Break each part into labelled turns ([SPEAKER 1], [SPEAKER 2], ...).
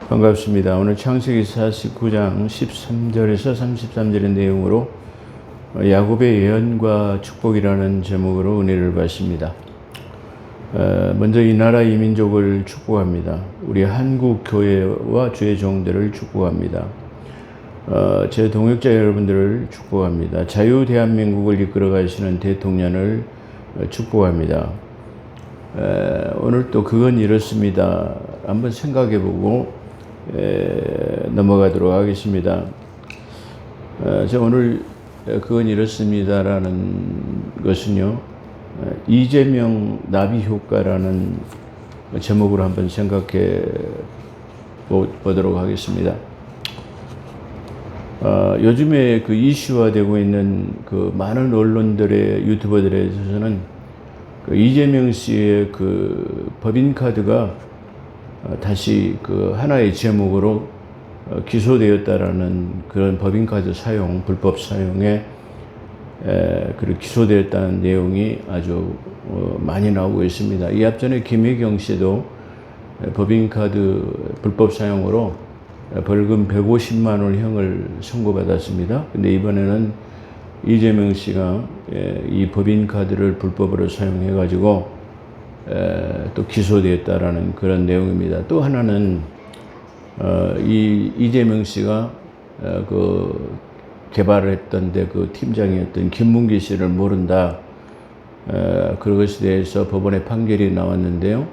[SPEAKER 1] 반갑습니다. 오늘 창세기 49장 13절에서 33절의 내용으로 야곱의 예언과 축복이라는 제목으로 은혜를 받습니다. 먼저 이 나라 이 민족을 축복합니다. 우리 한국 교회와 주의 종들을 축복합니다. 제 동역자 여러분들을 축복합니다. 자유 대한민국을 이끌어 가시는 대통령을 축복합니다. 오늘 또 그건 이렇습니다. 한번 생각해 보고 넘어가도록 하겠습니다. 제가 오늘 그건 이렇습니다라는 것은요, 이재명 나비 효과라는 제목으로 한번 생각해 보도록 하겠습니다. 요즘에 그 이슈화되고 있는 그 많은 언론들의 유튜버들에 있어서는 그 이재명 씨의 그 법인카드가 다시 그 하나의 제목으로 기소되었다라는 그런 법인카드 사용, 불법 사용에 그리고 기소되었다는 내용이 아주 많이 나오고 있습니다. 이 앞전에 김혜경 씨도 법인카드 불법 사용으로 벌금 150만 원 형을 선고받았습니다. 근데 이번에는 이재명 씨가 이 법인카드를 불법으로 사용해가지고 또 기소되었다라는 그런 내용입니다. 또 하나는 이 이재명 씨가 그 개발을 했던 데 그 팀장이었던 김문기 씨를 모른다. 그것에 대해서 법원에 판결이 나왔는데요.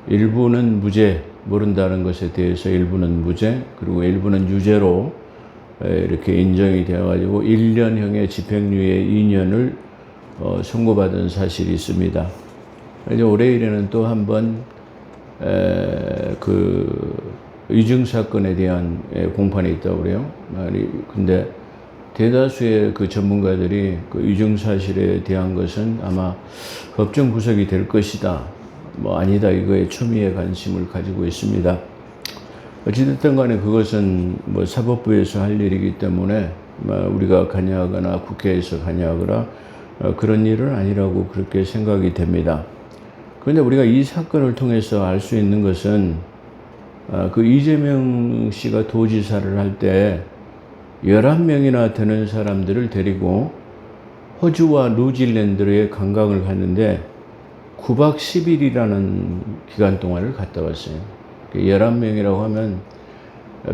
[SPEAKER 1] 일부는 무죄, 모른다는 것에 대해서 일부는 무죄, 그리고 일부는 유죄로 이렇게 인정이 되어가지고 1년형의 집행유예 2년을 선고받은 사실이 있습니다. 이제 올해 일에는 또 한 번 그 위증 사건에 대한 공판이 있다고 그래요. 근데 대다수의 그 전문가들이 그 위증 사실에 대한 것은 아마 법정 구속이 될 것이다. 뭐 아니다 이거에 초미의 관심을 가지고 있습니다. 어찌됐든 간에 그것은 뭐 사법부에서 할 일이기 때문에 우리가 관여하거나 국회에서 관여하거나 그런 일은 아니라고 그렇게 생각이 됩니다. 그런데 우리가 이 사건을 통해서 알 수 있는 것은 그 이재명 씨가 도지사를 할 때 11명이나 되는 사람들을 데리고 호주와 뉴질랜드에 관광을 갔는데 9박 10일이라는 기간 동안을 갔다 왔어요. 11명이라고 하면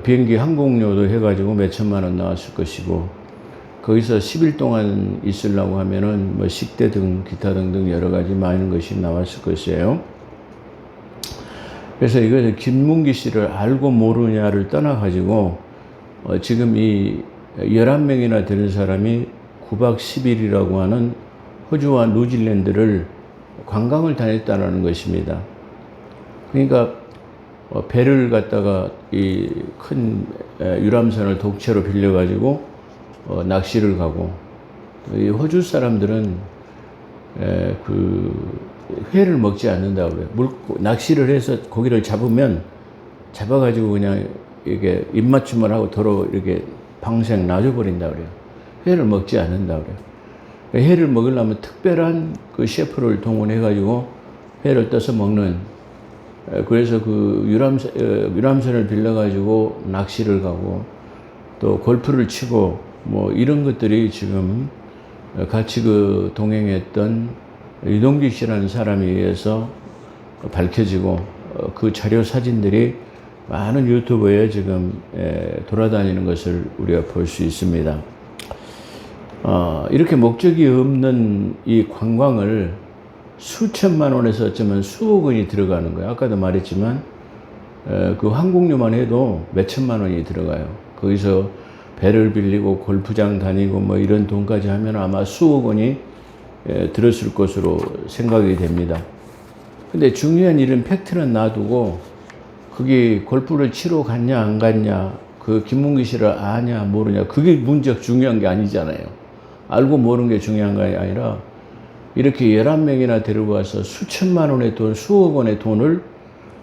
[SPEAKER 1] 비행기 항공료도 해가지고 몇 천만 원 나왔을 것이고, 거기서 10일 동안 있으려고 하면은 뭐 식대 등 기타 등등 여러 가지 많은 것이 나왔을 것이에요. 그래서 이것을 김문기 씨를 알고 모르냐를 떠나가지고 지금 이 11명이나 되는 사람이 9박 10일이라고 하는 호주와 뉴질랜드를 관광을 다녔다는 것입니다. 그러니까 배를 갖다가 이 큰 유람선을 독채로 빌려가지고 낚시를 가고, 이 호주 사람들은 그 회를 먹지 않는다고 그래요. 낚시를 해서 고기를 잡아가지고 그냥 이게 입맞춤을 하고 도로 이렇게 방생 놔줘버린다 그래요. 회를 먹지 않는다 그래요. 회를 먹으려면 특별한 그 셰프를 동원해가지고 회를 떠서 먹는, 그래서 그 유람선을 빌려가지고 낚시를 가고 또 골프를 치고 뭐 이런 것들이 지금 같이 그 동행했던 이동기 씨라는 사람에 의해서 밝혀지고 그 자료 사진들이 많은 유튜브에 지금 돌아다니는 것을 우리가 볼 수 있습니다. 이렇게 목적이 없는 이 관광을 수천만 원에서 어쩌면 수억 원이 들어가는 거예요. 아까도 말했지만 그 항공료만 해도 몇 천만 원이 들어가요. 거기서 배를 빌리고 골프장 다니고 뭐 이런 돈까지 하면 아마 수억 원이 들었을 것으로 생각이 됩니다. 근데 중요한 일은 팩트는 놔두고 그게 골프를 치러 갔냐 안 갔냐, 그 김문기 씨를 아냐 모르냐, 그게 문제가 중요한 게 아니잖아요. 알고 모르는 게 중요한 게 아니라 이렇게 11명이나 데리고 와서 수천만 원의 돈, 수억 원의 돈을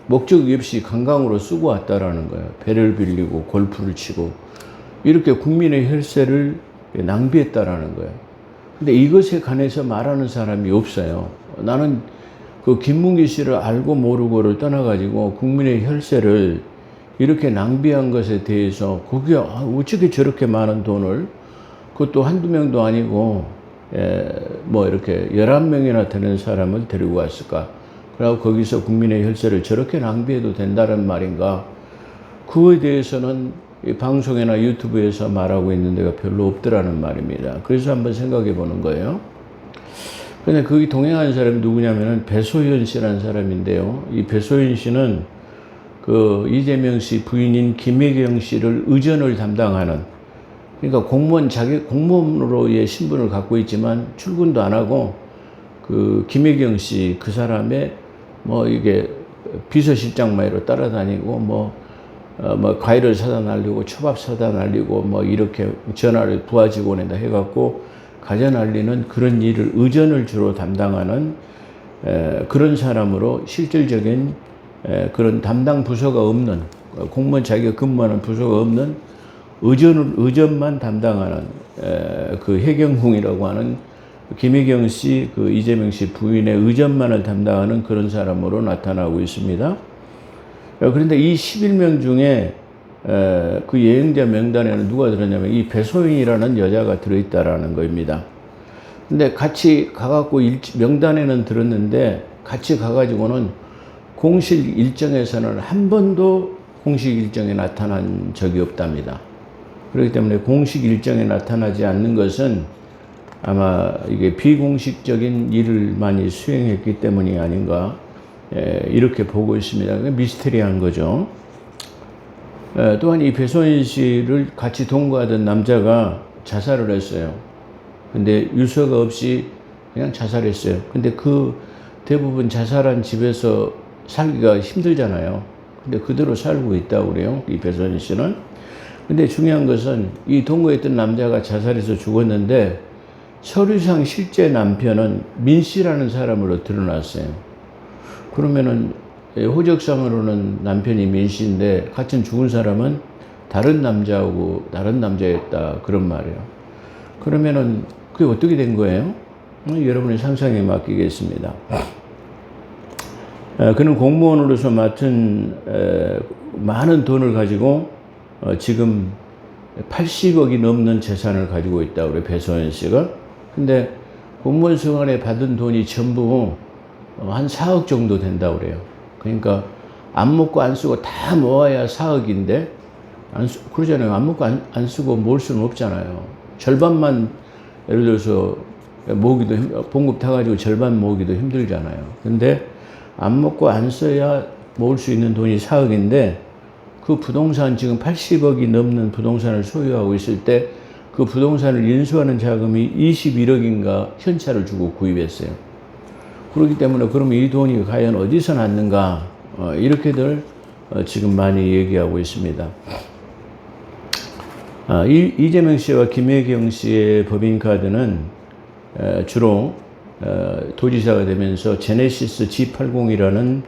[SPEAKER 1] 목적이 없이 관광으로 쓰고 왔다라는 거예요. 배를 빌리고 골프를 치고 이렇게 국민의 혈세를 낭비했다라는 거예요. 근데 이것에 관해서 말하는 사람이 없어요. 나는 그 김문기 씨를 알고 모르고를 떠나가지고 국민의 혈세를 이렇게 낭비한 것에 대해서 그게 어떻게 저렇게 많은 돈을 그것도 한두 명도 아니고 뭐 이렇게 11명이나 되는 사람을 데리고 왔을까? 그리고 거기서 국민의 혈세를 저렇게 낭비해도 된다는 말인가? 그거에 대해서는 이 방송이나 유튜브에서 말하고 있는 데가 별로 없더라는 말입니다. 그래서 한번 생각해 보는 거예요. 근데 거기 동행한 사람이 누구냐면은 배소연 씨라는 사람인데요. 이 배소연 씨는 그 이재명 씨 부인인 김혜경 씨를 의전을 담당하는, 그러니까 공무원으로의 신분을 갖고 있지만 출근도 안 하고 그 김혜경 씨 그 사람의 뭐 이게 비서실장마이로 따라다니고 뭐 과일을 사다 날리고 초밥 사다 날리고 뭐 이렇게 전화를 부하 직원에다 해갖고 가져 날리는 그런 일을 의전을 주로 담당하는 그런 사람으로 실질적인 그런 담당 부서가 없는, 공무원 자기가 근무하는 부서가 없는 의전만 담당하는 그 해경궁이라고 하는 김혜경 씨, 그 이재명 씨 부인의 의전만을 담당하는 그런 사람으로 나타나고 있습니다. 그런데 이 11명 중에 그 예행자 명단에는 누가 들었냐면 이 배소인이라는 여자가 들어있다라는 겁니다. 근데 같이 가갖고 명단에는 들었는데 같이 가가지고는 공식 일정에서는 한 번도 공식 일정에 나타난 적이 없답니다. 그렇기 때문에 공식 일정에 나타나지 않는 것은 아마 이게 비공식적인 일을 많이 수행했기 때문이 아닌가 이렇게 보고 있습니다. 미스테리한 거죠. 또한 이 배소인 씨를 같이 동거하던 남자가 자살을 했어요. 근데 유서가 없이 그냥 자살했어요. 근데 그 대부분 자살한 집에서 살기가 힘들잖아요. 근데 그대로 살고 있다고 그래요, 이 배소인 씨는. 근데 중요한 것은 이 동거했던 남자가 자살해서 죽었는데 서류상 실제 남편은 민 씨라는 사람으로 드러났어요. 그러면은 호적상으로는 남편이 민 씨인데 같은 죽은 사람은 다른 남자하고 다른 남자였다, 그런 말이에요. 그러면은 그게 어떻게 된 거예요? 여러분의 상상에 맡기겠습니다. 그는 공무원으로서 맡은 많은 돈을 가지고 지금 80억이 넘는 재산을 가지고 있다고 그래요, 배소연 씨가. 근데 공무원 생활에 받은 돈이 전부 한 4억 정도 된다고 그래요. 그러니까 안 먹고 안 쓰고 다 모아야 4억인데 그러잖아요. 안 먹고 안 쓰고 모을 수는 없잖아요. 절반만 예를 들어서 모으기도 봉급 타가지고 절반 모으기도 힘들잖아요. 근데 안 먹고 안 써야 모을 수 있는 돈이 4억인데 그 부동산 지금 80억이 넘는 부동산을 소유하고 있을 때 그 부동산을 인수하는 자금이 21억인가 현찰을 주고 구입했어요. 그렇기 때문에 그러면 이 돈이 과연 어디서 났는가, 이렇게들 지금 많이 얘기하고 있습니다. 이재명 씨와 김혜경 씨의 법인카드는 주로 도지사가 되면서 제네시스 G80이라는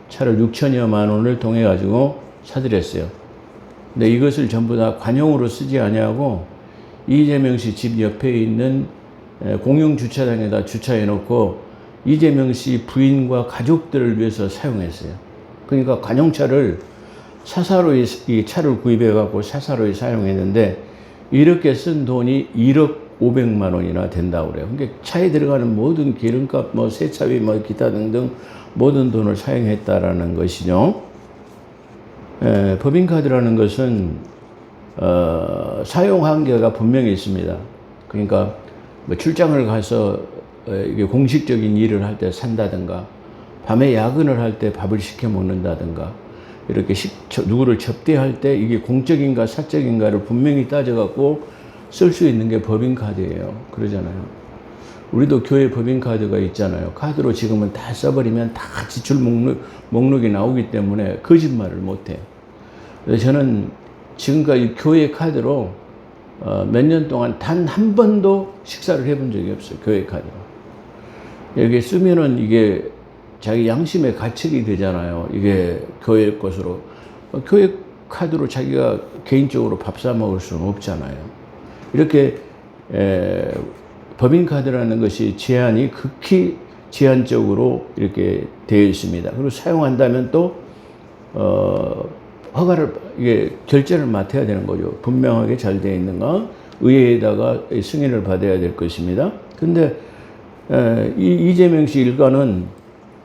[SPEAKER 1] 차를 6천여만 원을 통해 가지고 사들였어요. 근데 이것을 전부 다 관용으로 쓰지 아니하고 이재명 씨 집 옆에 있는 공용 주차장에다 주차해 놓고 이재명 씨 부인과 가족들을 위해서 사용했어요. 그러니까 관용차를 사사로이 이 차를 구입해 갖고 사사로이 사용했는데 이렇게 쓴 돈이 1억 500만 원이나 된다고 그래요. 그러니까 차에 들어가는 모든 기름값, 뭐 세차비, 뭐 기타 등등 모든 돈을 사용했다라는 것이죠. 법인카드라는 것은 사용 한계가 분명히 있습니다. 그러니까 뭐 출장을 가서 이게 공식적인 일을 할 때 산다든가, 밤에 야근을 할 때 밥을 시켜 먹는다든가, 이렇게 누구를 접대할 때 이게 공적인가 사적인가를 분명히 따져갖고 쓸 수 있는 게 법인카드예요. 그러잖아요. 우리도 교회 법인카드가 있잖아요. 카드로 지금은 다 써버리면 다 지출 목록이 나오기 때문에 거짓말을 못해요. 그래서 저는 지금까지 교회 카드로 몇 년 동안 단 한 번도 식사를 해본 적이 없어요. 교회 카드로. 여기 쓰면은 이게 자기 양심의 가책이 되잖아요. 이게 교회 것으로. 교회 카드로 자기가 개인적으로 밥 사 먹을 수는 없잖아요. 이렇게 법인카드라는 것이 제한이 극히 제한적으로 이렇게 되어 있습니다. 그리고 사용한다면 또 허가를 이게 결재를 맡아야 되는 거죠. 분명하게 잘 되어 있는가 의회에다가 승인을 받아야 될 것입니다. 근데 이재명 씨 일가는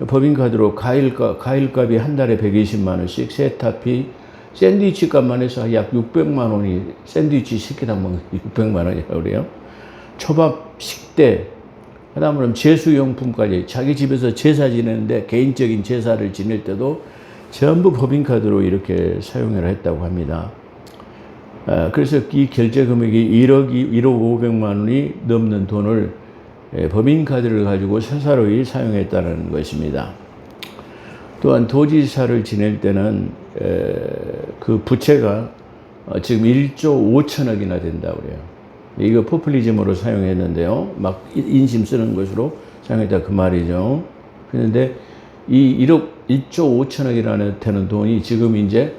[SPEAKER 1] 법인카드로 과일값이 한 달에 120만 원씩, 세탁비, 샌드위치 값만 해서 약 600만 원이 샌드위치 시키다 보면 600만 원이라고 그래요. 초밥, 식대, 그다음에 제수용품까지 자기 집에서 제사 지내는데 개인적인 제사를 지낼 때도 전부 법인카드로 이렇게 사용을 했다고 합니다. 그래서 이 결제 금액이 1억 500만 원이 넘는 돈을 법인카드를 가지고 사사로이 사용했다는 것입니다. 또한 도지사를 지낼 때는 그 부채가 지금 1조 5천억이나 된다고 그래요. 이거 포퓰리즘으로 사용했는데요. 막 인심 쓰는 것으로 사용했다 그 말이죠. 그런데 이 1조 5천억이라는 되는 돈이 지금 이제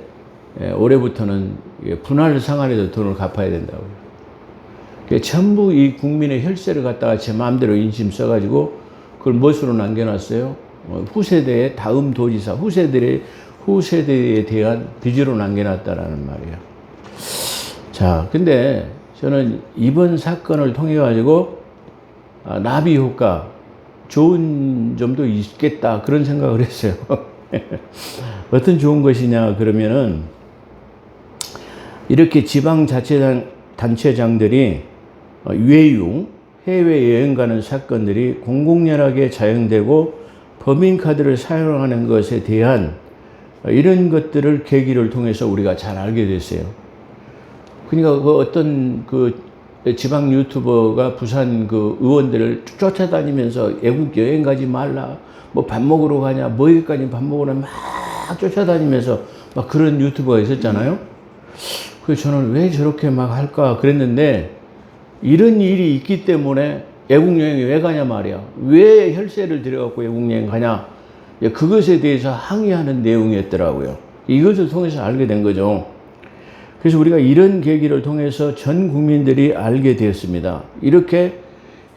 [SPEAKER 1] 올해부터는 분할 상환해서 돈을 갚아야 된다고. 전부 이 국민의 혈세를 갖다가 제 마음대로 인심 써가지고 그걸 무엇으로 남겨놨어요? 후세대의 다음 도지사, 후세대에 대한 빚으로 남겨놨다라는 말이에요. 자, 근데 저는 이번 사건을 통해 가지고 나비 효과 좋은 점도 있겠다 그런 생각을 했어요. 어떤 좋은 것이냐 그러면은 이렇게 지방자치단체장들이 외유 해외여행 가는 사건들이 공공연하게 자행되고 법인카드를 사용하는 것에 대한 이런 것들을 계기를 통해서 우리가 잘 알게 됐어요. 그러니까 그 어떤 그 지방 유튜버가 부산 그 의원들을 쫓아다니면서 외국 여행 가지 말라, 뭐 밥 먹으러 가냐, 뭐 여기까지 밥 먹으러 막 쫓아다니면서 막 그런 유튜버가 있었잖아요. 그래서 저는 왜 저렇게 막 할까 그랬는데 이런 일이 있기 때문에 외국 여행에 왜 가냐 말이야. 왜 혈세를 들여갖고 외국 여행 가냐. 그것에 대해서 항의하는 내용이었더라고요. 이것을 통해서 알게 된 거죠. 그래서 우리가 이런 계기를 통해서 전 국민들이 알게 되었습니다. 이렇게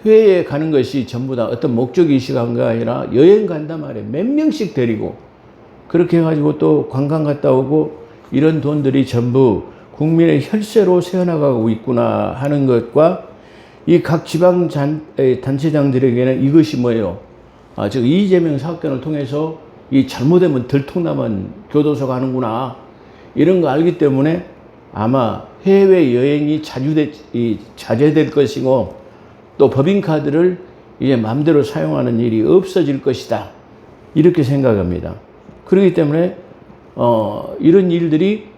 [SPEAKER 1] 해외에 가는 것이 전부 다 어떤 목적의식한가 아니라 여행 간단 말이에요. 몇 명씩 데리고 그렇게 해가지고 또 관광 갔다 오고 이런 돈들이 전부 국민의 혈세로 새어나가고 있구나 하는 것과 이 각 지방 단체장들에게는 이것이 뭐예요? 즉 이재명 사건을 통해서 이 잘못되면 들통나면 교도소 가는구나 이런 거 알기 때문에 아마 해외여행이 자제될 것이고 또 법인카드를 이제 마음대로 사용하는 일이 없어질 것이다 이렇게 생각합니다. 그렇기 때문에 이런 일들이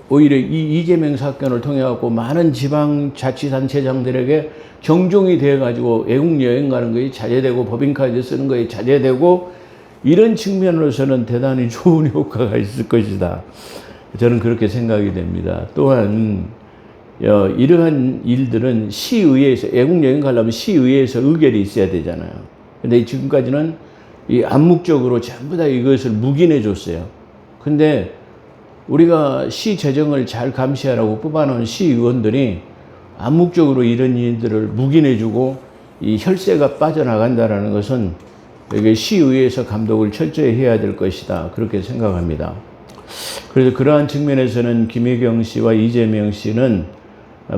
[SPEAKER 1] 오히려 이 이재명 사건을 통해 갖고 많은 지방자치단체장들에게 경종이 되어 가지고 외국 여행 가는 것이 자제되고 법인카드 쓰는 것이 자제되고 이런 측면으로서는 대단히 좋은 효과가 있을 것이다. 저는 그렇게 생각이 됩니다. 또한 이러한 일들은 시의회에서 외국 여행 가려면 시의회에서 의결이 있어야 되잖아요. 근데 지금까지는 이 암묵적으로 전부 다 이것을 묵인해 줬어요. 근데 우리가 시 재정을 잘 감시하라고 뽑아놓은 시의원들이 암묵적으로 이런 일들을 묵인해 주고 이 혈세가 빠져나간다는 것은 이게 시의회에서 감독을 철저히 해야 될 것이다. 그렇게 생각합니다. 그래서 그러한 측면에서는 김혜경 씨와 이재명 씨는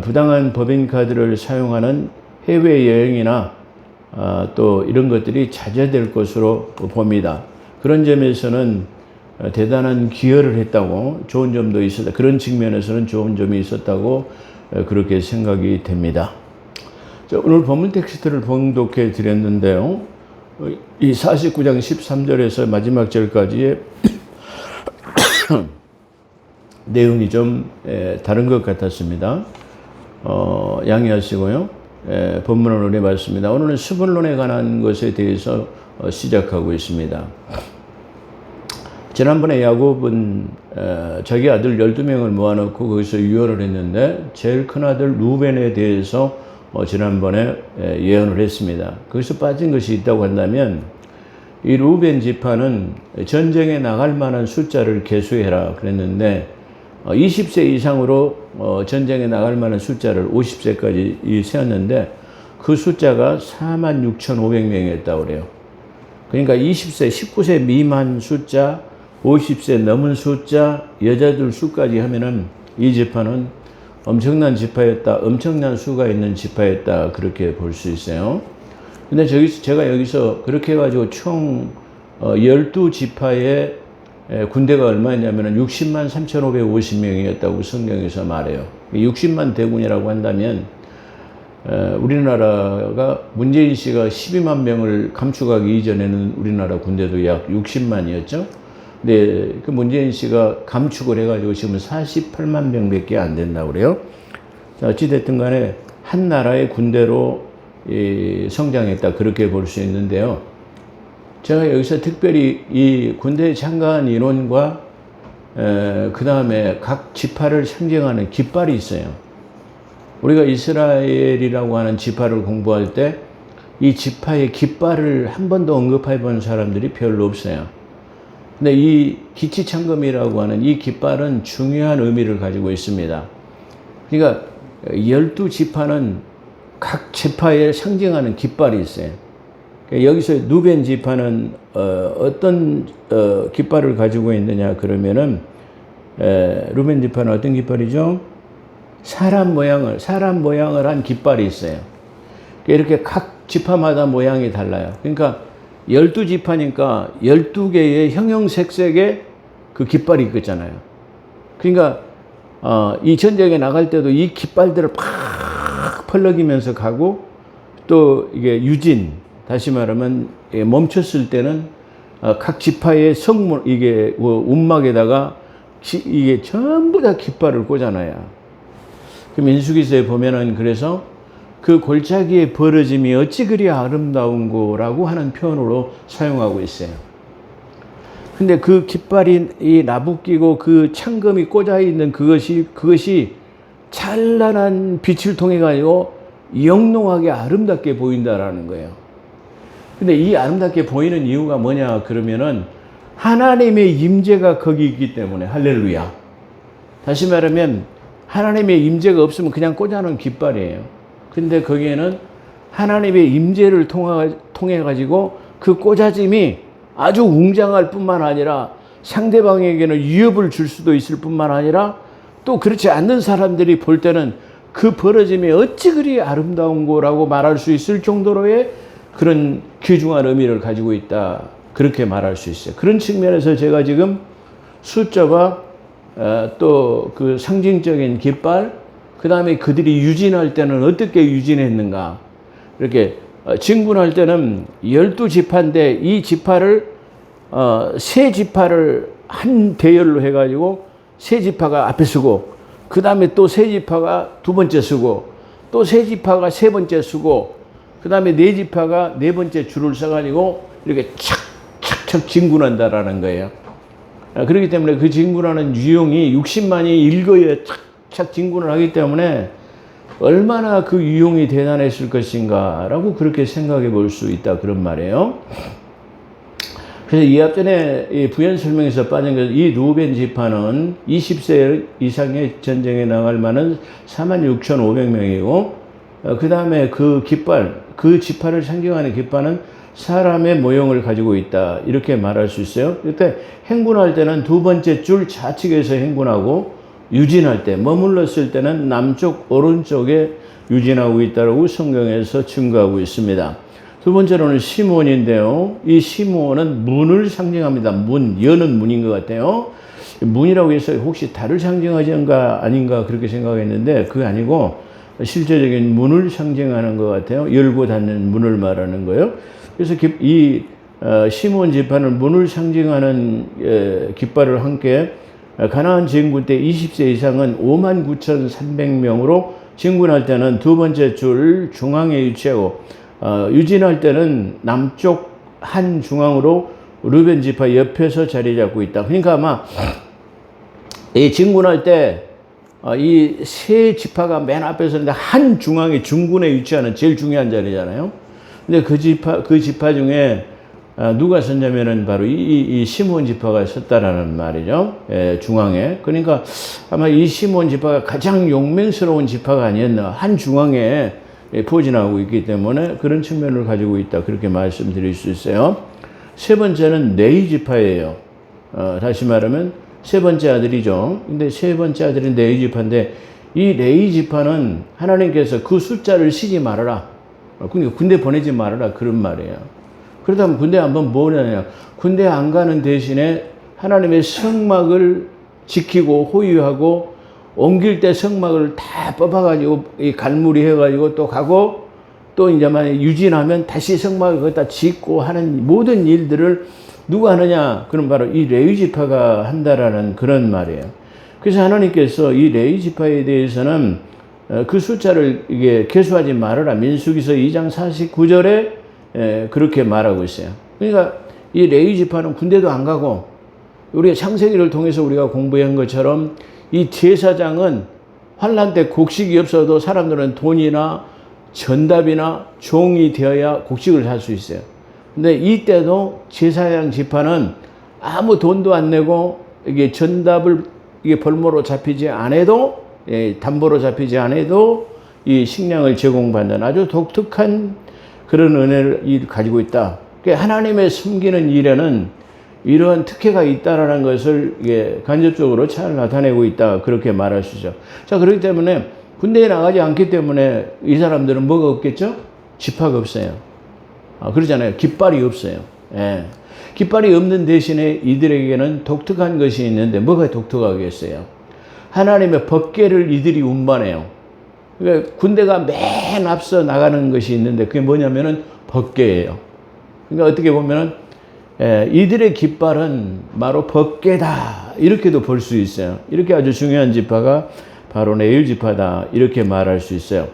[SPEAKER 1] 부당한 법인카드를 사용하는 해외여행이나 또 이런 것들이 자제될 것으로 봅니다. 그런 점에서는 대단한 기여를 했다고 좋은 점도 있었다. 그런 측면에서는 좋은 점이 있었다고 그렇게 생각이 됩니다. 자, 오늘 본문 텍스트를 봉독해 드렸는데요. 이 49장 13절에서 마지막 절까지의 내용이 좀 다른 것 같았습니다. 양해하시고요. 본문을 논해봤습니다. 오늘은 수분론에 관한 것에 대해서 시작하고 있습니다. 지난번에 야곱은 자기 아들 12명을 모아놓고 거기서 유언을 했는데 제일 큰 아들 루벤에 대해서 지난번에 예언을 했습니다. 거기서 빠진 것이 있다고 한다면 이 루벤 지파는 전쟁에 나갈 만한 숫자를 계수해라 그랬는데 20세 이상으로 전쟁에 나갈 만한 숫자를 50세까지 세웠는데 그 숫자가 46,500명이었다고 그래요. 그러니까 20세, 19세 미만 숫자 50세 넘은 숫자, 여자들 수까지 하면은 이 지파는 엄청난 지파였다, 엄청난 수가 있는 지파였다, 그렇게 볼 수 있어요. 근데 제가 여기서 그렇게 해가지고 총 12지파의 군대가 얼마였냐면 60만 3,550명이었다고 성경에서 말해요. 60만 대군이라고 한다면 우리나라가 문재인 씨가 12만 명을 감축하기 이전에는 우리나라 군대도 약 60만이었죠. 근데 그 문재인 씨가 감축을 해가지고 지금 48만 명밖에 안 된다고 그래요. 자, 어찌됐든 간에 한 나라의 군대로 성장했다, 그렇게 볼 수 있는데요. 제가 여기서 특별히 이 군대 장관 인원과 그 다음에 각 지파를 상징하는 깃발이 있어요. 우리가 이스라엘이라고 하는 지파를 공부할 때 이 지파의 깃발을 한 번도 언급해 본 사람들이 별로 없어요. 근데 이 기치창금이라고 하는 이 깃발은 중요한 의미를 가지고 있습니다. 그러니까 12지파는 각 지파에 상징하는 깃발이 있어요. 여기서 누벤 지파는 어떤 깃발을 가지고 있느냐 그러면은 루벤 지파는 어떤 깃발이죠? 사람 모양을 한 깃발이 있어요. 이렇게 각 지파마다 모양이 달라요. 그러니까 12지파니까 12개의 형형색색의 그 깃발이 있잖아요. 그러니까 이 전쟁에 나갈 때도 이 깃발들을 팍 펄럭이면서 가고, 또 이게 유진, 다시 말하면 멈췄을 때는 각 지파의 성문, 이게 움막에다가 이게 전부 다 깃발을 꽂아놔요. 그 민수기서에 보면은 그래서 그 골짜기의 벌어짐이 어찌 그리 아름다운고라고 하는 표현으로 사용하고 있어요. 근데 그 깃발이 이 나부끼고 그 창금이 꽂아 있는 그것이 찬란한 빛을 통해 가지고 영롱하게 아름답게 보인다라는 거예요. 근데 이 아름답게 보이는 이유가 뭐냐 그러면은 하나님의 임재가 거기 있기 때문에. 할렐루야. 다시 말하면 하나님의 임재가 없으면 그냥 꽂아놓은 깃발이에요. 근데 거기에는 하나님의 임재를 통해 가지고 그 꽂아짐이 아주 웅장할 뿐만 아니라 상대방에게는 위협을 줄 수도 있을 뿐만 아니라 또 그렇지 않는 사람들이 볼 때는 그 벌어짐이 어찌 그리 아름다운고라고 말할 수 있을 정도로의 그런 귀중한 의미를 가지고 있다, 그렇게 말할 수 있어요. 그런 측면에서 제가 지금 숫자와 또 그 상징적인 깃발, 그 다음에 그들이 유진할 때는 어떻게 유진했는가, 이렇게 진군할 때는 12지파인데 이 지파를 세 지파를 한 대열로 해가지고 세 지파가 앞에 서고, 그 다음에 또 세 지파가 두 번째 서고, 또 세 지파가 세 번째 서고, 그 다음에 네 지파가 네 번째 줄을 서가지고 이렇게 착착착 진군한다라는 거예요. 그렇기 때문에 그 진군하는 유용이 60만이 일거에 착착 진군을 하기 때문에 얼마나 그 유용이 대단했을 것인가라고 그렇게 생각해 볼 수 있다, 그런 말이에요. 그래서 이 앞전에 이 부연 설명에서 빠진 것, 이 루벤 지파는 20세 이상의 전쟁에 나갈 만한 46,500명이고, 그 다음에 그 깃발, 그 지파를 상징하는 깃발은 사람의 모형을 가지고 있다, 이렇게 말할 수 있어요. 그때 행군할 때는 두 번째 줄 좌측에서 행군하고, 유진할 때, 머물렀을 때는 남쪽 오른쪽에 유진하고 있다고 성경에서 증거하고 있습니다. 두 번째로는 시몬인데요. 이 시몬은 문을 상징합니다. 문, 여는 문인 것 같아요. 문이라고 해서 혹시 달을 상징하는가 아닌가 그렇게 생각했는데 그게 아니고 실제적인 문을 상징하는 것 같아요. 열고 닫는 문을 말하는 거예요. 그래서 이 시몬 지파는 문을 상징하는 깃발을 함께 가나안 진군 때 20세 이상은 59,300명으로 진군할 때는 두 번째 줄 중앙에 위치하고, 유진할 때는 남쪽 한 중앙으로 루벤 지파 옆에서 자리 잡고 있다. 그러니까 아마 이 진군할 때 이 세 지파가 맨 앞에 서는데 한 중앙에 중군에 위치하는 제일 중요한 자리잖아요. 근데 그 지파 중에 누가 섰냐면은 바로 이 시몬 지파가 섰다라는 말이죠. 중앙에. 그러니까 아마 이 시몬 지파가 가장 용맹스러운 지파가 아니었나. 한 중앙에 포진하고 있기 때문에 그런 측면을 가지고 있다, 그렇게 말씀드릴 수 있어요. 세 번째는 네이 지파예요. 다시 말하면 세 번째 아들이죠. 근데 세 번째 아들은 레위 지파인데 이 레위 지파는 하나님께서 그 숫자를 쉬지 말아라. 그러니까 군대 보내지 말아라. 그런 말이에요. 그렇다면 군대 한번 뭐냐냐. 군대 안 가는 대신에 하나님의 성막을 지키고 호유하고 옮길 때 성막을 다 뽑아가지고 이 갈무리 해가지고 또 가고 또 이제 만약 유진하면 다시 성막을 거기다 짓고 하는 모든 일들을 누가 하느냐? 그럼 바로 이 레위 지파가 한다라는 그런 말이에요. 그래서 하나님께서 이 레위 지파에 대해서는 그 숫자를 이게 계수하지 말아라. 민수기서 2장 49절에 그렇게 말하고 있어요. 그러니까 이 레위 지파는 군대도 안 가고 우리가 창세기를 통해서 우리가 공부한 것처럼 이 제사장은 환란 때 곡식이 없어도 사람들은 돈이나 전답이나 종이 되어야 곡식을 살 수 있어요. 근데 이때도 제사장 지파는 아무 돈도 안 내고 이게 전답을 이게 벌모로 잡히지 않아도 담보로 잡히지 않아도 이 식량을 제공받는 아주 독특한 그런 은혜를 가지고 있다. 그러니까 하나님의 섬기는 일에는 이러한 특혜가 있다라는 것을 이게 간접적으로 잘 나타내고 있다. 그렇게 말할 수 있죠. 자, 그렇기 때문에 군대에 나가지 않기 때문에 이 사람들은 뭐가 없겠죠? 지파가 없어요. 그러잖아요. 깃발이 없어요. 예. 깃발이 없는 대신에 이들에게는 독특한 것이 있는데 뭐가 독특하겠어요? 하나님의 법궤를 이들이 운반해요. 그러니까 군대가 맨 앞서 나가는 것이 있는데 그게 뭐냐면은 법궤예요. 그러니까 어떻게 보면은 이들의 깃발은 바로 법궤다. 이렇게도 볼 수 있어요. 이렇게 아주 중요한 지파가 바로 레위 지파다. 이렇게 말할 수 있어요.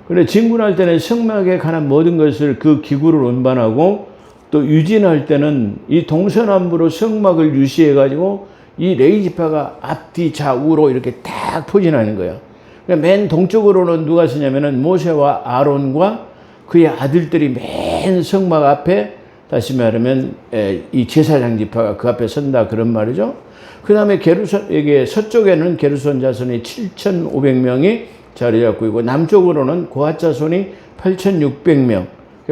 [SPEAKER 1] 그런데 진군할 때는 성막에 관한 모든 것을 그 기구를 운반하고 또 유진할 때는 이 동서남북으로 성막을 유시해가지고 이 레위 지파가 앞뒤 좌우로 이렇게 딱 포진하는 거예요. 그러니까 맨 동쪽으로는 누가 서냐면은 모세와 아론과 그의 아들들이 맨 성막 앞에 다시 말하면 이 제사장 지파가 그 앞에 선다 그런 말이죠. 그 다음에 게르손에게 서쪽에는 게르손 자손이 7,500명이 자리 잡고 있고 남쪽으로는 고핫 자손이 8,600명,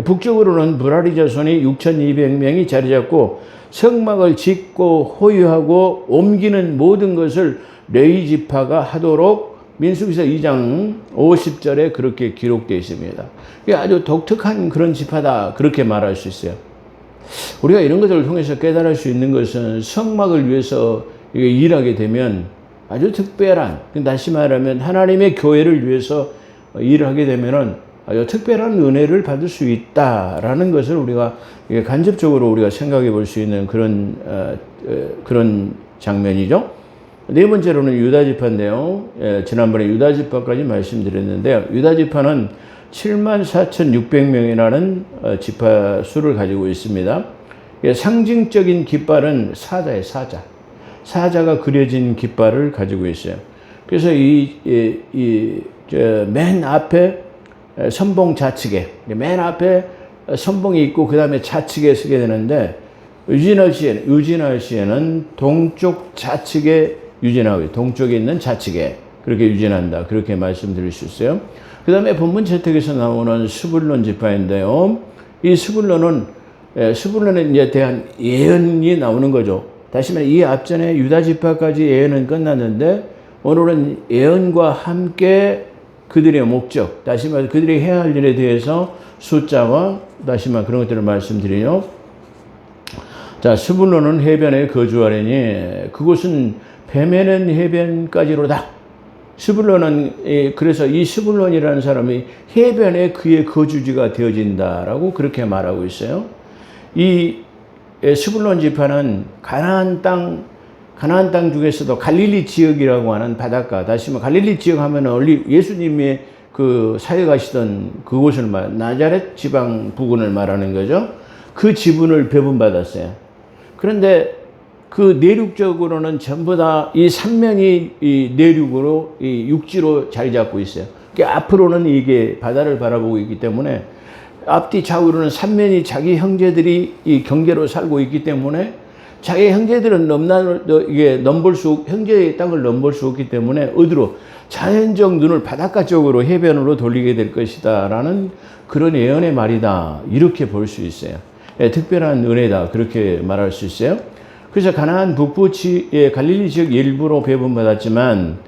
[SPEAKER 1] 북쪽으로는 무라리 자손이 6,200명이 자리 잡고 성막을 짓고 호유하고 옮기는 모든 것을 레위 지파가 하도록 민수기서 2장 50절에 그렇게 기록되어 있습니다. 이게 아주 독특한 그런 지파다 그렇게 말할 수 있어요. 우리가 이런 것들을 통해서 깨달을 수 있는 것은 성막을 위해서 일하게 되면 아주 특별한, 다시 말하면 하나님의 교회를 위해서 일을 하게 되면은 아주 특별한 은혜를 받을 수 있다라는 것을 우리가 간접적으로 우리가 생각해 볼 수 있는 그런 장면이죠. 네 번째로는 유다 지파인데요. 지난번에 유다 지파까지 말씀드렸는데요. 유다 지파는 74,600명이라는 지파 수를 가지고 있습니다. 상징적인 깃발은 사자예요, 사자. 사자가 그려진 깃발을 가지고 있어요. 그래서 맨 앞에 선봉 좌측에, 맨 앞에 선봉이 있고, 그 다음에 좌측에 서게 되는데, 유진할 시에는 동쪽 좌측에 유진하고, 동쪽에 있는 좌측에 그렇게 유진한다. 그렇게 말씀드릴 수 있어요. 그 다음에 본문 채택에서 나오는 스불론 지파인데요. 이 스불론에 대한 예언이 나오는 거죠. 다시 말해 이 앞전에 유다 지파까지 예언은 끝났는데 오늘은 예언과 함께 그들의 목적, 다시 말해 그들이 해야 할 일에 대해서 숫자와 다시 말해 그런 것들을 말씀드리요. 자, 스불론은 해변에 거주하려니 그곳은 베메는 해변까지로다. 스불론은 그래서 이 스불론이라는 사람이 해변에 그의 거주지가 되어진다라고 그렇게 말하고 있어요. 이 스불론 지파는 가나안 땅 중에서도 갈릴리 지역이라고 하는 바닷가, 다시 말해 갈릴리 지역 하면은 예수님의 그 사역하시던 그곳을 나자렛 지방 부근을 말하는 거죠. 그 지분을 배분받았어요. 그런데 그 내륙적으로는 전부 다 이 삼면이 이 내륙으로 이 육지로 자리 잡고 있어요. 그러니까 앞으로는 이게 바다를 바라보고 있기 때문에 앞뒤 좌우로는 삼면이 자기 형제들이 이 경계로 살고 있기 때문에 자기 형제들은 형제의 땅을 넘볼 수 없기 때문에 어디로 자연적 눈을 바닷가 쪽으로 해변으로 돌리게 될 것이다라는 그런 예언의 말이다. 이렇게 볼 수 있어요. 특별한 은혜다. 그렇게 말할 수 있어요. 그래서 가나안 북부 갈릴리 지역 일부로 배분받았지만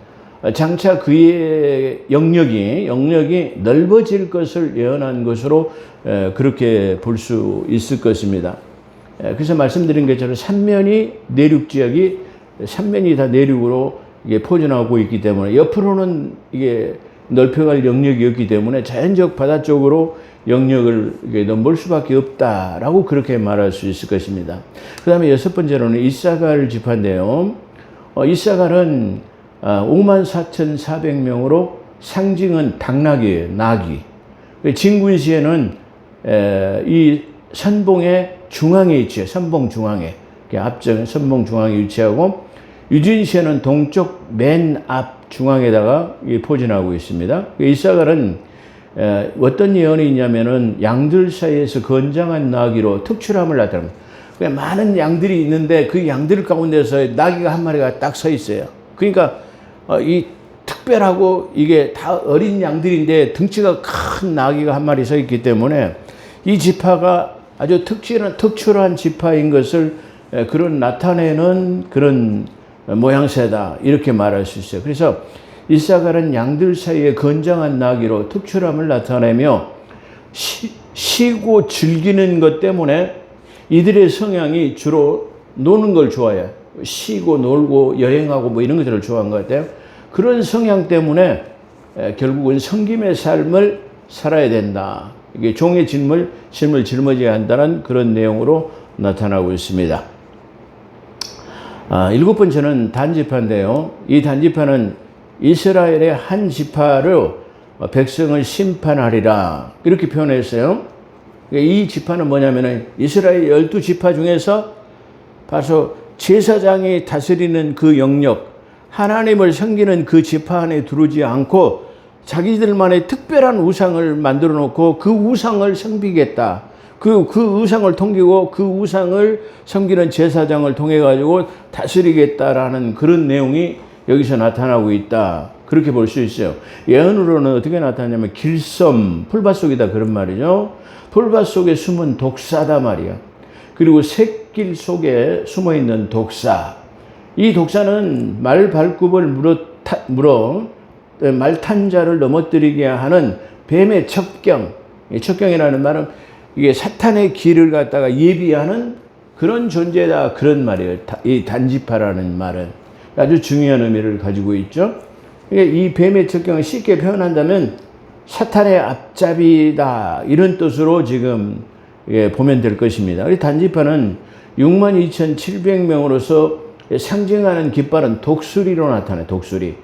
[SPEAKER 1] 장차 그의 영역이 넓어질 것을 예언한 것으로 그렇게 볼 수 있을 것입니다. 그래서 말씀드린 것처럼 내륙 지역이 3면이 다 내륙으로 이게 포진하고 있기 때문에 옆으로는 이게 넓혀갈 영역이 없기 때문에 자연적 바다 쪽으로 영역을 넘볼 수밖에 없다라고 그렇게 말할 수 있을 것입니다. 그 다음에 6번째로는 이사갈 지파인데요. 이사갈은 54,400명으로 상징은 당나귀예요. 나귀. 진군시에는 이 선봉의 중앙에 위치해 선봉 중앙에 앞전 선봉 중앙에 위치하고 유진시에는 동쪽 맨 앞 중앙에다가 포진하고 있습니다. 이사갈은 어떤 예언이 있냐면은 양들 사이에서 건장한 나귀로 특출함을 나타냅니다. 많은 양들이 있는데 그 양들 가운데서 나귀가 한 마리가 딱 서 있어요. 그러니까 이 특별하고 이게 다 어린 양들인데 등치가 큰 나귀가 한 마리 서 있기 때문에 이 지파가 아주 특출한 지파인 것을 나타내는 그런 모양새다 이렇게 말할 수 있어요. 그래서 이사갈은 양들 사이에 건장한 나귀로 특출함을 나타내며 쉬고 즐기는 것 때문에 이들의 성향이 주로 노는 걸 좋아해요. 쉬고 놀고 여행하고 뭐 이런 것들을 좋아한 것 같아요. 그런 성향 때문에 결국은 섬김의 삶을 살아야 된다. 이게 종의 짐을 짊어져야 한다는 그런 내용으로 나타나고 있습니다. 7번째는 단지파인데요. 이 단지파는 이스라엘의 한 지파로 백성을 심판하리라 이렇게 표현했어요. 이 지파는 뭐냐면은 이스라엘 12지파 중에서 바로 제사장이 다스리는 그 영역, 하나님을 섬기는 그 지파 안에 들어오지 않고 자기들만의 특별한 우상을 만들어 놓고 그 우상을 섬기겠다. 그 우상을 통기고 그 우상을 섬기는 제사장을 통해 가지고 다스리겠다라는 그런 내용이 여기서 나타나고 있다. 그렇게 볼 수 있어요. 예언으로는 어떻게 나타나냐면 길섬, 풀밭 속이다 그런 말이죠. 풀밭 속에 숨은 독사다 말이야. 그리고 샛길 속에 숨어 있는 독사. 이 독사는 말 발굽을 물어 말 탄 자를 넘어뜨리게 하는 뱀의 첩경. 첩경이라는 말은 이게 사탄의 길을 갖다가 예비하는 그런 존재다 그런 말이에요. 이 단지파라는 말은 아주 중요한 의미를 가지고 있죠. 이 뱀의 첩경을 쉽게 표현한다면 사탄의 앞잡이다 이런 뜻으로 지금 보면 될 것입니다. 우리 단지파는 62,700명으로서 상징하는 깃발은 독수리로 나타나요. 독수리.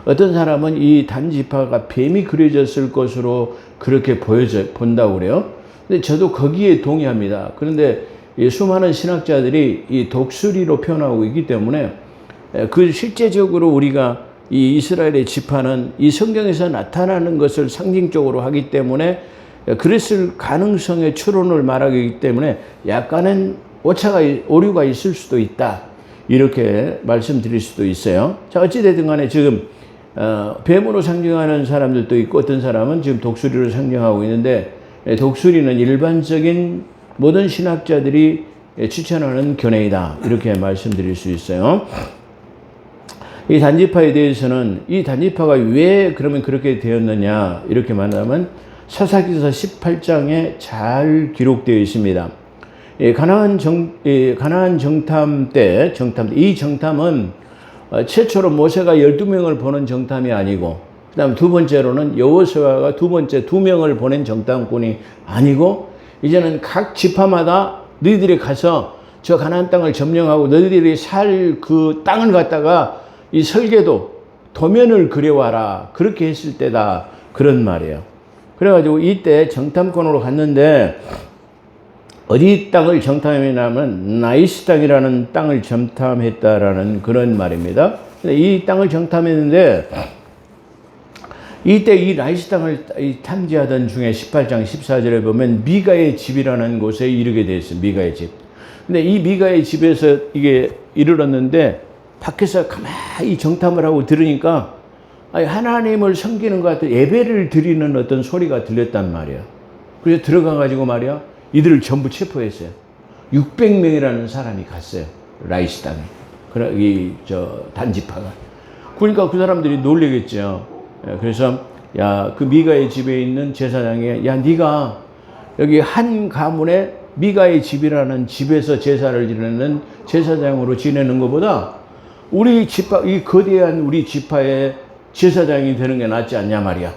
[SPEAKER 1] 어떤 사람은 이 단지파가 뱀이 그려졌을 것으로 그렇게 본다고 그래요. 근데 저도 거기에 동의합니다. 그런데 이 수많은 신학자들이 이 독수리로 표현하고 있기 때문에 그 실제적으로 우리가 이 이스라엘의 지파는 이 성경에서 나타나는 것을 상징적으로 하기 때문에 그랬을 가능성의 추론을 말하기 때문에 약간은 오류가 있을 수도 있다. 이렇게 말씀드릴 수도 있어요. 자, 어찌됐든 간에 지금 뱀으로 상징하는 사람들도 있고 어떤 사람은 지금 독수리로 상징하고 있는데 독수리는 일반적인 모든 신학자들이 추천하는 견해이다. 이렇게 말씀드릴 수 있어요. 이 단지파에 대해서는 이 단지파가 왜 그러면 그렇게 되었느냐 이렇게 말하면 사사기서 18장에 잘 기록되어 있습니다. 가나안 정탐 때 이 정탐은 최초로 모세가 12명을 보낸 정탐이 아니고 그 다음 두 번째로는 여호수아가 두 번째 2명을 보낸 정탐꾼이 아니고 이제는 각 지파마다 너희들이 가서 저 가나안 땅을 점령하고 너희들이 살 그 땅을 갖다가 이 설계도 도면을 그려와라 그렇게 했을 때다 그런 말이에요. 그래가지고 이때 정탐꾼으로 갔는데 어디 땅을 정탐했냐면 나이스 땅이라는 땅을 정탐했다라는 그런 말입니다. 이 땅을 정탐했는데 이때 이 나이스 땅을 탐지하던 중에 18장 14절에 보면 미가의 집이라는 곳에 이르게 되어 있어요. 미가의 집. 근데 이 미가의 집에서 이게 이르렀는데 밖에서 가만히 정탐을 하고 들으니까 하나님을 섬기는 것 같은 예배를 드리는 어떤 소리가 들렸단 말이야. 그래서 들어가 가지고 말이야 이들을 전부 체포했어요. 600명이라는 사람이 갔어요. 라이스당이. 단지파가. 그러니까 그 사람들이 놀리겠죠. 그래서, 야, 그 미가의 집에 있는 제사장이, 야, 네가 여기 한 가문에 미가의 집이라는 집에서 제사를 지내는 제사장으로 지내는 것보다 우리 지파, 이 거대한 우리 지파의 제사장이 되는 게 낫지 않냐 말이야.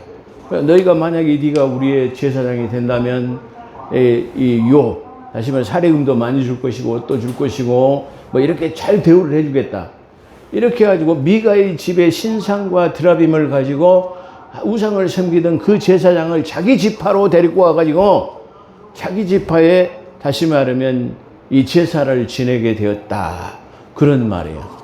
[SPEAKER 1] 너희가 만약에 네가 우리의 제사장이 된다면 다시 말해 사례금도 많이 줄 것이고 옷도 줄 것이고 뭐 이렇게 잘 대우를 해주겠다. 이렇게 해가지고 미가의 집의 신상과 드라빔을 가지고 우상을 섬기던 그 제사장을 자기 지파로 데리고 와가지고 자기 지파에 다시 말하면 이 제사를 지내게 되었다. 그런 말이에요.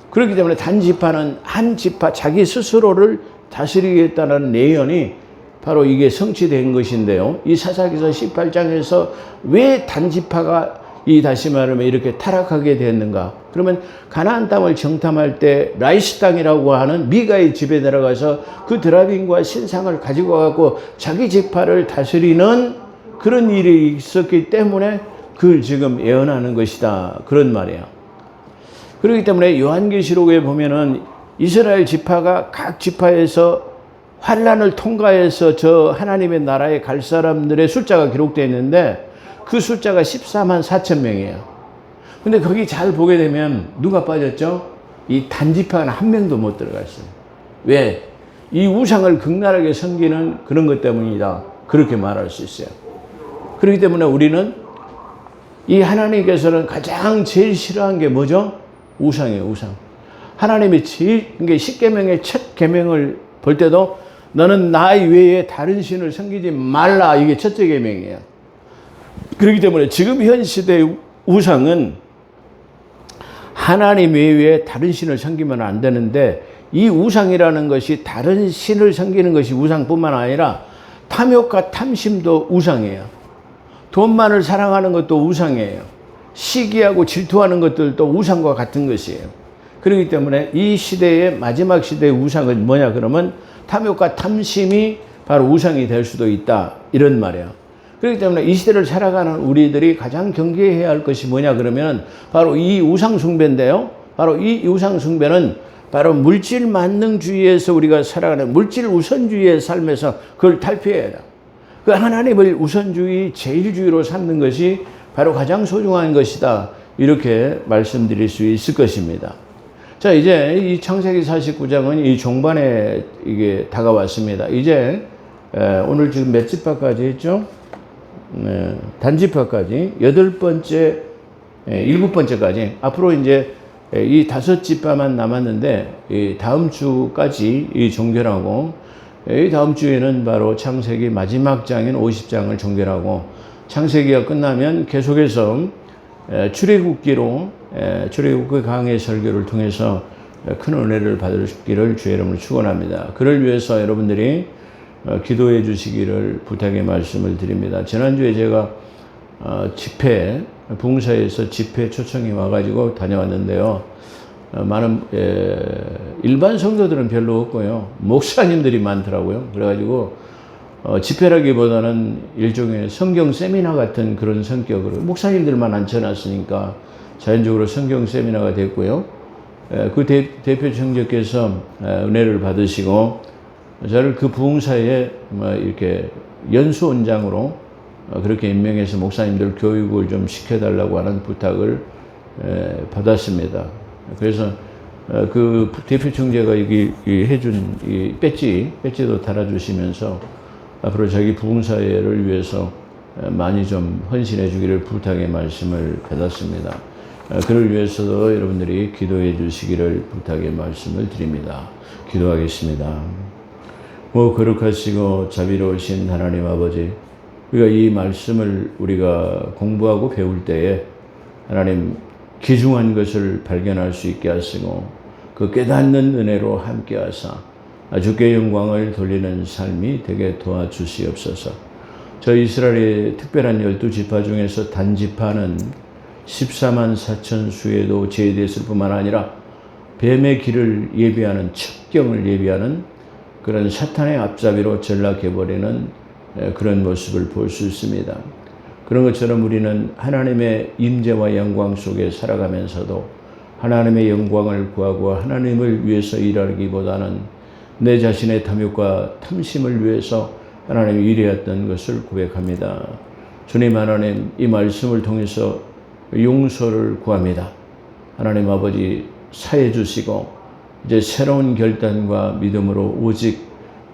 [SPEAKER 1] 그렇기 때문에 단지파는 한 지파 자기 스스로를 다스리겠다는 내연이 바로 이게 성취된 것인데요. 이 사사기서 18장에서 왜 단지파가 다시 말하면 이렇게 타락하게 됐는가? 그러면 가나안 땅을 정탐할 때 라이스 땅이라고 하는 미가의 집에 들어가서 그 드라빔과 신상을 가지고 와갖고 자기 지파를 다스리는 그런 일이 있었기 때문에 그걸 지금 예언하는 것이다. 그런 말이에요. 그렇기 때문에 요한계시록에 보면은 이스라엘 지파가 각 지파에서 환란을 통과해서 저 하나님의 나라에 갈 사람들의 숫자가 기록되어 있는데 그 숫자가 14만 4천 명이에요. 근데 거기 잘 보게 되면 누가 빠졌죠? 이 단지파는 한 명도 못 들어갔어요. 왜? 이 우상을 극렬하게 섬기는 그런 것 때문이다. 그렇게 말할 수 있어요. 그렇기 때문에 우리는 이 하나님께서는 가장 제일 싫어한 게 뭐죠? 우상이에요, 우상. 하나님이 제일, 그러니까 10계명의 첫 계명을 볼 때도 너는 나 외에 다른 신을 섬기지 말라. 이게 첫째 계명이에요. 그렇기 때문에 지금 현 시대의 우상은 하나님 외에 다른 신을 섬기면 안 되는데 이 우상이라는 것이 다른 신을 섬기는 것이 우상뿐만 아니라 탐욕과 탐심도 우상이에요. 돈만을 사랑하는 것도 우상이에요. 시기하고 질투하는 것들도 우상과 같은 것이에요. 그렇기 때문에 이 시대의 마지막 시대의 우상은 뭐냐 그러면 탐욕과 탐심이 바로 우상이 될 수도 있다. 이런 말이에요. 그렇기 때문에 이 시대를 살아가는 우리들이 가장 경계해야 할 것이 뭐냐 그러면 바로 이 우상 숭배인데요. 바로 이 우상 숭배는 바로 물질 만능주의에서 우리가 살아가는 물질 우선주의의 삶에서 그걸 탈피해야 돼요. 그 하나님을 우선주의, 제일주의로 삼는 것이 바로 가장 소중한 것이다. 이렇게 말씀드릴 수 있을 것입니다. 자, 이제 이 창세기 49장은 이 종반에 이게 다가왔습니다. 이제 오늘 지금 몇 지파까지 했죠? 단지파까지 8번째, 7번째까지 앞으로 이제 이 5지파만 남았는데 이 다음 주까지 이 종결하고 이 다음 주에는 바로 창세기 마지막 장인 50장을 종결하고 창세기가 끝나면 계속해서 출애굽기로 출애굽기 강해 설교를 통해서 큰 은혜를 받으시기를 주의 이름으로 축원합니다. 그를 위해서 여러분들이 기도해 주시기를 부탁의 말씀을 드립니다. 지난주에 제가 집회 부흥사에서 집회 초청이 와가지고 다녀왔는데요. 많은 일반 성도들은 별로 없고요. 목사님들이 많더라고요. 그래가지고 집회라기보다는 일종의 성경 세미나 같은 그런 성격으로 목사님들만 앉혀놨으니까 자연적으로 성경 세미나가 됐고요. 그 대표 총재께서 은혜를 받으시고 저를 그 부흥사에 이렇게 연수원장으로 그렇게 임명해서 목사님들 교육을 좀 시켜달라고 하는 부탁을 받았습니다. 그래서 그 대표 총재가 해준 이 배지도 달아주시면서 앞으로 자기 부흥사회를 위해서 많이 좀 헌신해 주기를 부탁의 말씀을 받았습니다. 그를 위해서도 여러분들이 기도해 주시기를 부탁의 말씀을 드립니다. 기도하겠습니다. 거룩하시고 자비로우신 하나님 아버지, 우리가 이 말씀을 우리가 공부하고 배울 때에 하나님 귀중한 것을 발견할 수 있게 하시고 그 깨닫는 은혜로 함께 하사 주께 영광을 돌리는 삶이 되게 도와주시옵소서. 저 이스라엘의 특별한 12지파 중에서 단지파는 14만 4천 수에도 제외됐을 뿐만 아니라 뱀의 길을 예비하는 첩경을 예비하는 그런 사탄의 앞잡이로 전락해버리는 그런 모습을 볼 수 있습니다. 그런 것처럼 우리는 하나님의 임재와 영광 속에 살아가면서도 하나님의 영광을 구하고 하나님을 위해서 일하기보다는 내 자신의 탐욕과 탐심을 위해서 하나님이 일해왔던 것을 고백합니다. 주님 하나님, 이 말씀을 통해서 용서를 구합니다. 하나님 아버지, 사해 주시고 이제 새로운 결단과 믿음으로 오직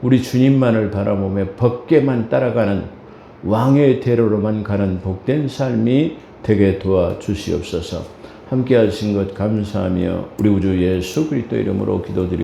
[SPEAKER 1] 우리 주님만을 바라보며 법궤만 따라가는 왕의 대로로만 가는 복된 삶이 되게 도와주시옵소서. 함께 하신 것 감사하며 우리 구주 예수 그리스도 이름으로 기도드립니다.